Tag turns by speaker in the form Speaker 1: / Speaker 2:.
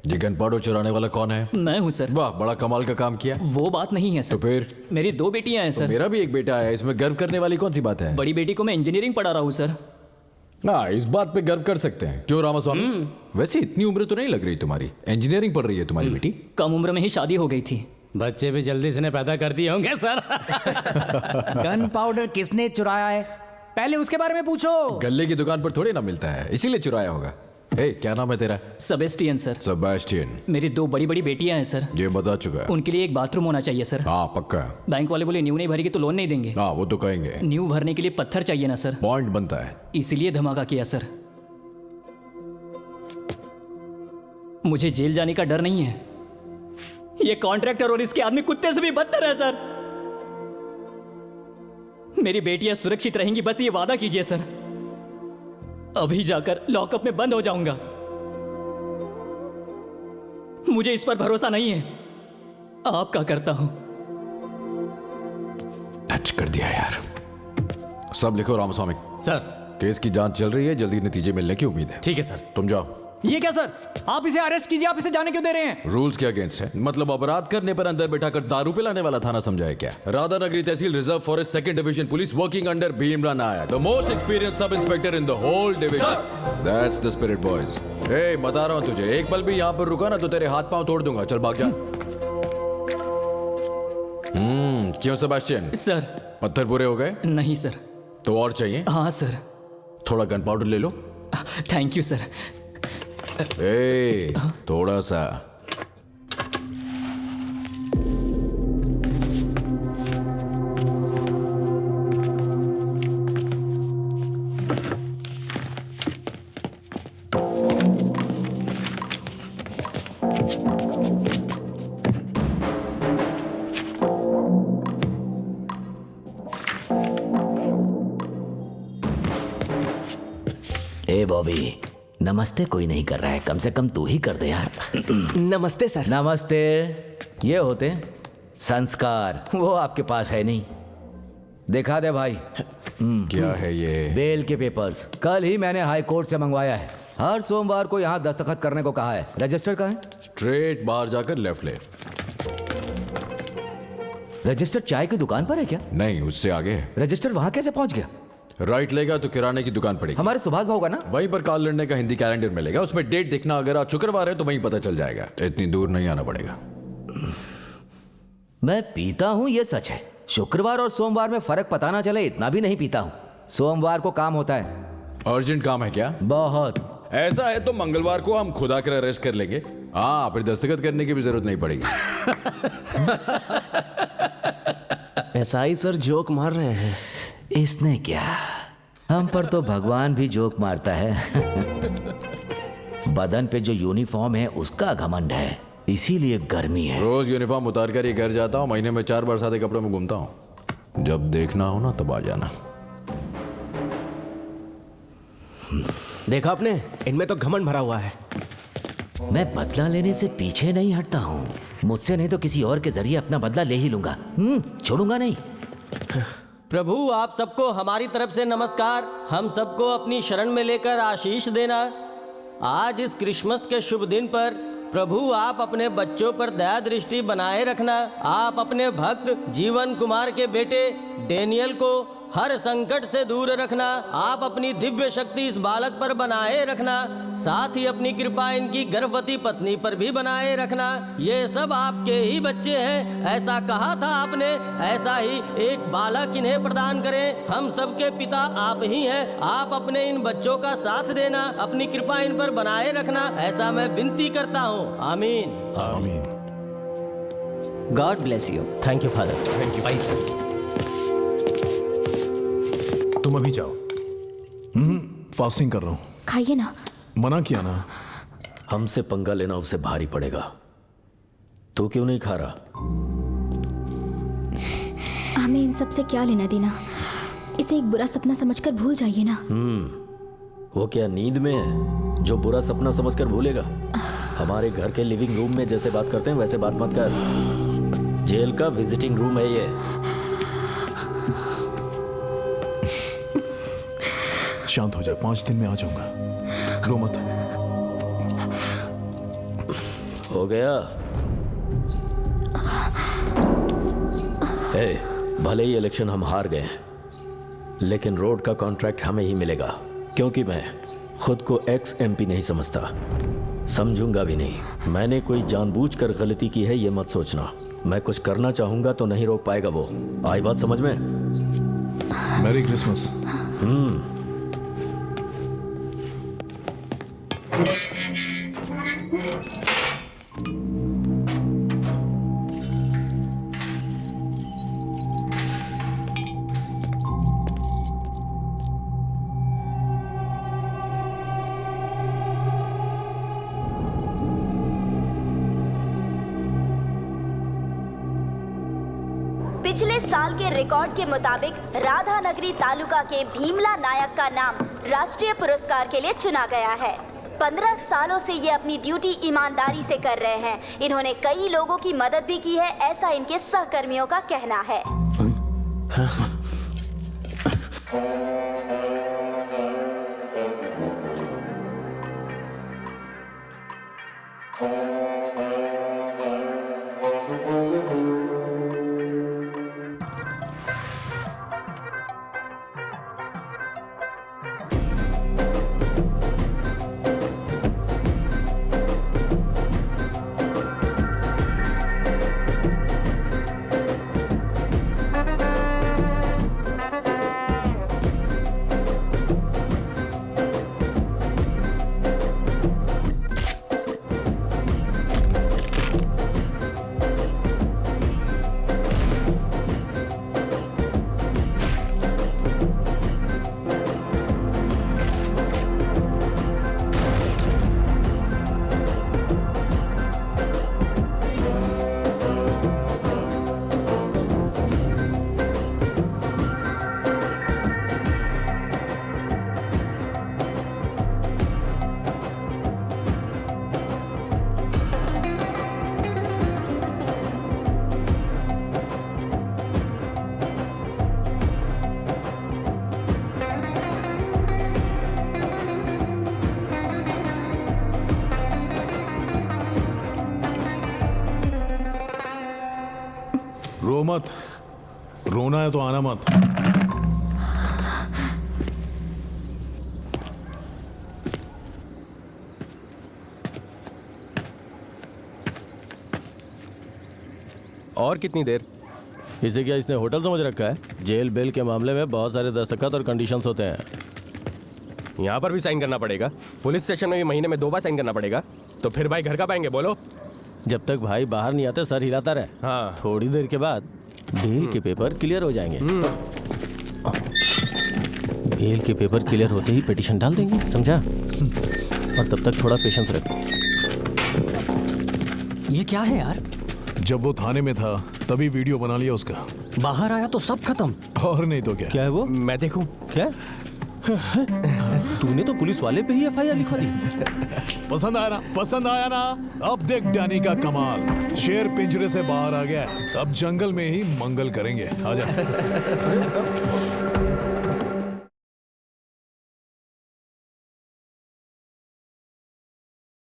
Speaker 1: ये gun powder चुराने वाला कौन है?
Speaker 2: मैं हूँ सर।
Speaker 1: वाह, बड़ा कमाल का काम किया।
Speaker 2: वो बात नहीं है
Speaker 1: तो
Speaker 2: सर।
Speaker 1: फिर?
Speaker 2: मेरी 2 बेटियां हैं सर।
Speaker 1: मेरा भी एक बेटा है, इसमें गर्व करने वाली कौन सी बात है?
Speaker 2: बड़ी बेटी को मैं इंजीनियरिंग पढ़ा रहा हूँ सर।
Speaker 1: हाँ, इस बात पे गर्व कर सकते हैं। क्यों रामास्वामी? वैसे इतनी उम्र तो नहीं लग रही तुम्हारी। इंजीनियरिंग पढ़ रही है तुम्हारी बेटी?
Speaker 2: कम उम्र में ही शादी हो गई थी।
Speaker 3: बच्चे भी जल्दी से ने पैदा कर दिए होंगे सर।
Speaker 4: गन पाउडर किसने चुराया है, पहले उसके बारे में पूछो।
Speaker 1: गल्ले की दुकान पर थोड़ी ना मिलता है, इसीलिए चुराया होगा। ए, क्या नाम है तेरा?
Speaker 2: Sebastian sir.
Speaker 1: सेबेस्टियन।
Speaker 2: मेरी 2 बड़ी बड़ी बेटियां हैं सर।
Speaker 1: ये बता चुका है।
Speaker 2: उनके लिए एक बाथरूम होना चाहिए सर।
Speaker 1: हाँ पक्का।
Speaker 2: बैंक वाले बोले न्यू नहीं भरेगी तो लोन नहीं देंगे।
Speaker 1: हाँ वो तो कहेंगे।
Speaker 2: न्यू भरने के लिए पत्थर चाहिए ना सर।
Speaker 1: पॉइंट बनता है।
Speaker 2: इसीलिए धमाका किया सर। मुझे जेल जाने का डर नहीं है। ये कॉन्ट्रैक्टर और इसके आदमी कुत्ते से भी बदतर है सर। मेरी बेटियां सुरक्षित रहेंगी, बस ये वादा कीजिए सर। अभी जाकर लॉकअप में बंद हो जाऊंगा। मुझे इस पर भरोसा नहीं है, आपका करता हूं।
Speaker 1: टच कर दिया यार। सब लिखो रामास्वामी।
Speaker 3: सर।
Speaker 1: केस की जांच चल रही है, जल्दी नतीजे मिलने की उम्मीद है।
Speaker 3: ठीक है सर।
Speaker 1: तुम जाओ।
Speaker 4: ये क्या सर, आप इसे अरेस्ट कीजिए, आप इसे जाने क्यों दे रहे हैं?
Speaker 1: रूल्स के अगेंस्ट है। मतलब अपराध करने पर अंदर बैठाकर दारू पिलाने वाला थाना समझा है क्या? Radhanagari tehsil reserve forest second division police working under Bhimrao Nayak, the most experience sub inspector in the whole division. That's the spirit boys. ए, बता रहा हूं तुझे, एक पल भी यहां पर रुका ना तो तेरे हाथ पांव तोड़ दूंगा। चल भाग जा। क्यों सेबेस्टियन?
Speaker 2: सर।
Speaker 1: पत्थर पूरे हो गए?
Speaker 2: नहीं सर।
Speaker 1: तो और चाहिए?
Speaker 2: हाँ सर।
Speaker 1: थोड़ा गन पाउडर ले लो।
Speaker 2: Thank you sir.
Speaker 1: ए, थोड़ा सा।
Speaker 5: ए बॉबी, नमस्ते कोई नहीं कर रहा है, कम से कम तू ही कर दे यार।
Speaker 6: नमस्ते सर।
Speaker 5: नमस्ते। ये होते संस्कार, वो आपके पास है नहीं। दिखा दे भाई।
Speaker 1: क्या है ये?
Speaker 5: बेल के पेपर्स कल ही मैंने हाई कोर्ट से मंगवाया है। हर सोमवार को यहाँ दस्तखत करने को कहा है। रजिस्टर कहाँ है?
Speaker 1: स्ट्रेट बाहर जाकर लेफ्ट ले।
Speaker 5: रजिस्टर चाय की दुकान पर है क्या?
Speaker 1: नहीं, उससे आगे है।
Speaker 5: रजिस्टर वहाँ कैसे पहुँच गया?
Speaker 1: राइट लेगा तो किराने की दुकान पड़ेगी।
Speaker 5: हमारे सुभाष भाव का ना?
Speaker 1: वहीं पर काल लड़ने का हिंदी कैलेंडर मिलेगा, उसमें डेट दिखना। अगर आज शुक्रवार है तो वहीं पता चल जाएगा। इतनी दूर नहीं आना पड़ेगा।
Speaker 5: मैं पीता हूँ ये सच है। शुक्रवार और सोमवार में फर्क पता ना चले इतना भी नहीं पीता हूँ। सोमवार को काम होता है।
Speaker 1: अर्जेंट काम है क्या?
Speaker 5: बहुत।
Speaker 1: ऐसा है तो मंगलवार को हम खुद आकर अरेस्ट कर लेंगे। हाँ, फिर दस्तखत करने की भी जरूरत नहीं पड़ेगी।
Speaker 6: एसआई सर जोक मार रहे हैं।
Speaker 5: इसने क्या, हम पर तो भगवान भी जोक मारता है। बदन पे जो यूनिफॉर्म है उसका घमंड है, इसीलिए गर्मी है।
Speaker 1: रोज यूनिफॉर्म उतार कर ही घर जाता हूँ। महीने में 4 बार सादे कपड़ों में घूमता हूँ। जब देखना हो ना तब आ जाना।
Speaker 6: देखा आपने, इनमें तो घमंड भरा हुआ है।
Speaker 5: मैं बदला लेने से पीछे नहीं हटता हूँ। मुझसे नहीं तो किसी और के जरिए अपना बदला ले ही लूंगा। छोड़ूंगा नहीं।
Speaker 7: प्रभु आप सबको हमारी तरफ से नमस्कार। हम सबको अपनी शरण में लेकर आशीष देना। आज इस क्रिसमस के शुभ दिन पर प्रभु आप अपने बच्चों पर दया दृष्टि बनाए रखना। आप अपने भक्त जीवन कुमार के बेटे डेनियल को हर संकट से दूर रखना। आप अपनी दिव्य शक्ति इस बालक पर बनाए रखना। साथ ही अपनी कृपा इनकी गर्भवती पत्नी पर भी बनाए रखना। ये सब आपके ही बच्चे हैं, ऐसा कहा था आपने। ऐसा ही एक बालक इन्हें प्रदान करें। हम सबके पिता आप ही हैं। आप अपने इन बच्चों का साथ देना, अपनी कृपा इन पर बनाए रखना, ऐसा मैं विनती करता हूँ। आमीन।
Speaker 1: आमीन।
Speaker 7: God bless you.
Speaker 6: Thank you father.
Speaker 3: Thank you. Sir तुम अभी जाओ।
Speaker 8: फास्टिंग कर रहा हूँ।
Speaker 9: खाइए ना।
Speaker 8: मना किया ना।
Speaker 5: हमसे पंगा लेना उसे भारी पड़ेगा। तू क्यों नहीं खा रहा?
Speaker 9: हमें इन सब से क्या लेना देना। इसे एक बुरा सपना समझकर भूल जाइए ना।
Speaker 5: वो क्या नींद में है जो बुरा सपना समझकर भूलेगा? हमारे घर के लिविंग रूम में जैसे बात करते हैं वैसे बात मत कर। जेल का विजिटिंग रूम है ये।
Speaker 8: शांत हो जाए, 5 दिन में आ जाऊंगा। रो मत।
Speaker 5: हो गया। ए, भले ही इलेक्शन हम हार गए लेकिन रोड का कॉन्ट्रैक्ट हमें ही मिलेगा, क्योंकि मैं खुद को एक्स एमपी नहीं समझता, समझूंगा भी नहीं। मैंने कोई जानबूझकर गलती की है ये मत सोचना। मैं कुछ करना चाहूंगा तो नहीं रोक पाएगा वो। आई बात समझ में?
Speaker 8: Merry Christmas.
Speaker 10: पिछले साल के रिकॉर्ड के मुताबिक राधानगरी तालुका के भीमला नायक का नाम राष्ट्रीय पुरस्कार के लिए चुना गया है। 15 सालों से ये अपनी ड्यूटी ईमानदारी से कर रहे हैं। इन्होंने कई लोगों की मदद भी की है, ऐसा इनके सहकर्मियों का कहना है।
Speaker 8: रो मत, रोना है तो आना मत।
Speaker 6: और कितनी देर?
Speaker 7: इसे क्या इसने होटल समझ रखा है? जेल बेल के मामले में बहुत सारे दस्तखत और कंडीशंस होते हैं।
Speaker 6: यहाँ पर भी साइन करना पड़ेगा? पुलिस स्टेशन में भी महीने में 2 बार साइन करना पड़ेगा? तो फिर भाई घर कब आएंगे बोलो?
Speaker 7: जब तक भाई बाहर नहीं आते सर हिलाता रहे।
Speaker 6: हाँ।
Speaker 7: थोड़ी देर के बाद बेल के पेपर क्लियर हो जाएंगे। बेल के पेपर क्लियर होते ही पिटीशन डाल देंगे, समझा? और तब तक थोड़ा पेशेंस रखो।
Speaker 2: ये क्या है यार?
Speaker 8: जब वो थाने में था तभी वीडियो बना लिया उसका।
Speaker 2: बाहर आया तो सब खत्म।
Speaker 8: और नहीं तो क्या।
Speaker 7: क्या है वो?
Speaker 6: मैं देखूं?
Speaker 7: क्या? तूने तो पुलिस वाले पे ही एफआईआर लिखवा दी।
Speaker 8: पसंद आया ना? पसंद आया ना? अब देख डैनी का कमाल। शेर पिंजरे से बाहर आ गया है, अब जंगल में ही मंगल करेंगे। आजा।